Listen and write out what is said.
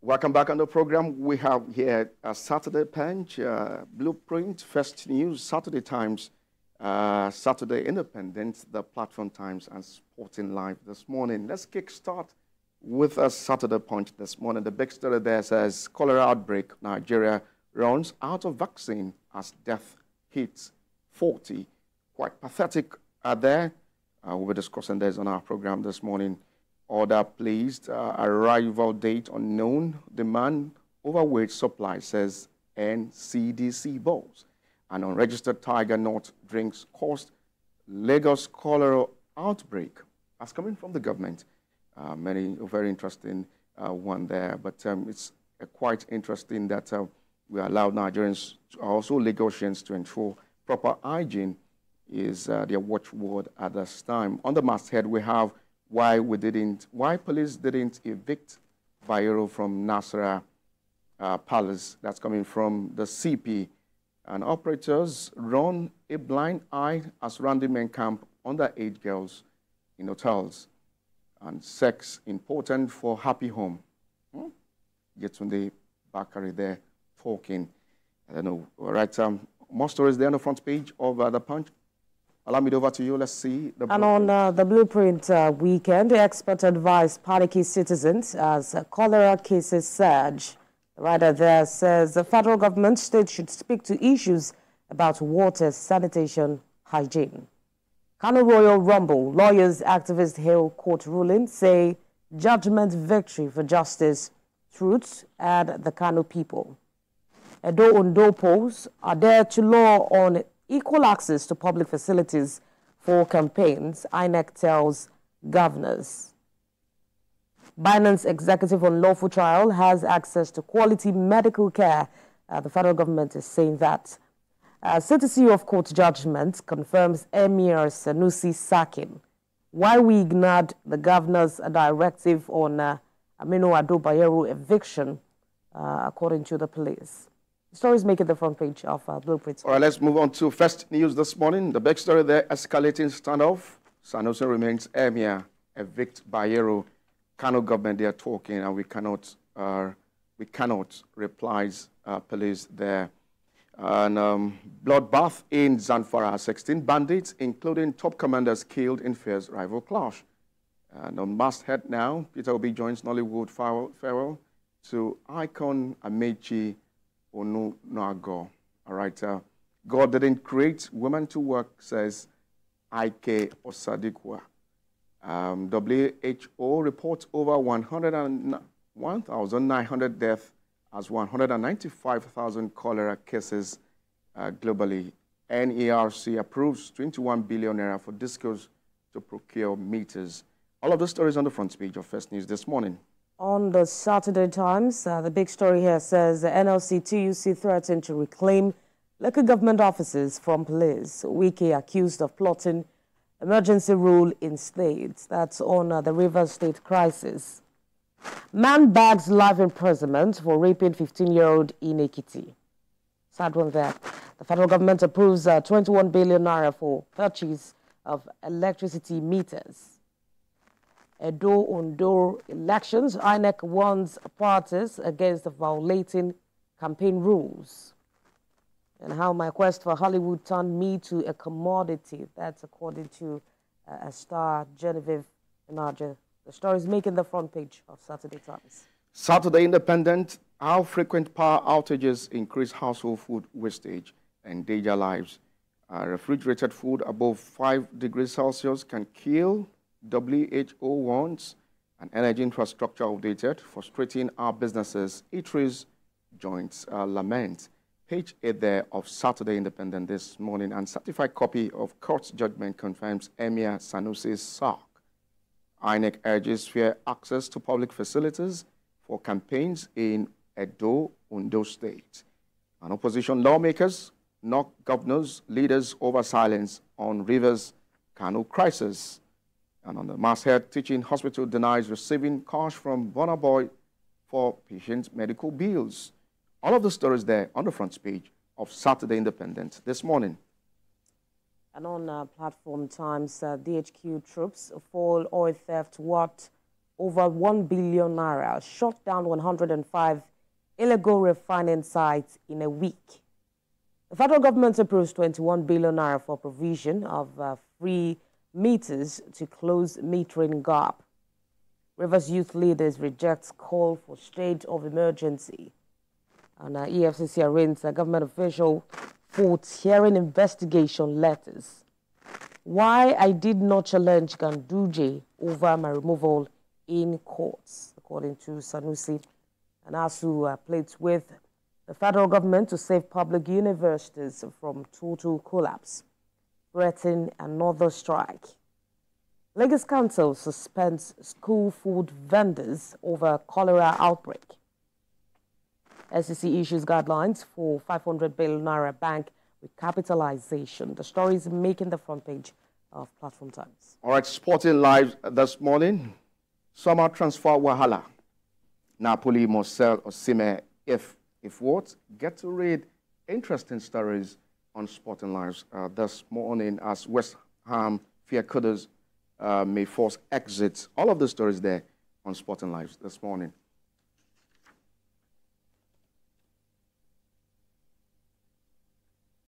Welcome back on the program. We have here a Saturday Punch, Blueprint, First News, Saturday Times, Saturday Independent, the Platform Times, and Sporting Live this morning. Let's kickstart with a Saturday Punch this morning. The big story there says cholera outbreak. Nigeria runs out of vaccine as death hits 40. Quite pathetic there. We'll be discussing this on our program this morning. Order placed, arrival date unknown, demand overweight supply, says NCDC boss. An unregistered tiger nut drinks cost Lagos cholera outbreak. That's coming from the government. Very interesting one there. But it's quite interesting that we allow Nigerians, also Lagosians, to ensure proper hygiene is their watchword at this time. On the masthead, we have why police didn't evict Bayero from Nasara Palace. That's coming from the CP. And operators run a blind eye as random men camp underage girls in hotels. And sex important for happy home. Yetunde Bakari there talking. I don't know. All right. More stories there on the front page of the Punch. Allow me over to you. Let's see. And on the Blueprint weekend, the expert advised panicky citizens as cholera cases surge. The writer there says the federal government state should speak to issues about water, sanitation, hygiene. Kano Royal Rumble, lawyers, activists hail court ruling, say judgment victory for justice, truth, and the Kano people. Edo Ondo polls are there to law on equal access to public facilities for campaigns, INEC tells governors. Binance executive on lawful trial has access to quality medical care. The federal government is saying that. Courtesy of court judgment confirms Emir Sanusi sacking. Why we ignored the governor's directive on Evict Bayero eviction, according to the police. Stories making the front page of Blueprint. All right, let's move on to first news this morning. The big story there, escalating standoff. Sanusi remains Emir, Evict Bayero. Kano government, they are talking, and we cannot replies police there. And bloodbath in Zamfara, 16 bandits, including top commanders, killed in fierce rival clash. And on masthead now, Peter Obi joins Nollywood farewell to icon Amechi Onunago. All right. God didn't create women to work, says Ike Osadikwa. WHO reports over 1,900 deaths as 195,000 cholera cases globally. NERC approves 21 billion naira for discos to procure meters. All of the stories on the front page of First News this morning. On the Saturday Times, the big story here says the NLC TUC threatened to reclaim local government offices from police. Wike accused of plotting emergency rule in states. That's on the Rivers State crisis. Man bags life imprisonment for raping 15-year-old in Ekiti. Sad one there. The federal government approves 21 billion naira for purchase of electricity meters. Edo Ondo elections, INEC warns parties against violating campaign rules. And how my quest for Hollywood turned me to a commodity. That's according to a star, Genevieve Inaja. The story is making the front page of Saturday Times. Saturday Independent, how frequent power outages increase household food wastage and endanger lives. Refrigerated food above 5 degrees Celsius can kill, WHO warns, and energy infrastructure updated, frustrating our businesses. Eateries joints lament. Page 8 there of Saturday Independent this morning, and certified copy of court's judgment confirms Emir Sanusi's sack. INEC urges fair access to public facilities for campaigns in Edo, Ondo State. And opposition lawmakers knock governors, leaders over silence on Rivers Kano crisis. And on the masthead, teaching hospital denies receiving cash from Burna Boy for patient medical bills. All of the stories there on the front page of Saturday Independent this morning. And on Platform Times, DHQ troops fall oil theft worth over 1 billion naira, shut down 105 illegal refining sites in a week. The federal government approves 21 billion naira for provision of free meters to close metering gap. Rivers youth leaders reject call for state of emergency. And EFCC arraigns a government official for tearing investigation letters. Why I did not challenge Ganduje over my removal in courts, according to Sanusi. And ASU pleads with the federal government to save public universities from total collapse, threatening another strike. Lagos Council suspends school food vendors over cholera outbreak. SEC issues guidelines for 500 billion naira bank recapitalization. The story is making the front page of Platform Times. All right, sporting live this morning. Summer transfer wahala. Napoli must sell Osimhen if what? Get to read interesting stories on Sporting Lives this morning as West Ham fear Kudus may force exits. All of the stories there on Sporting Lives this morning.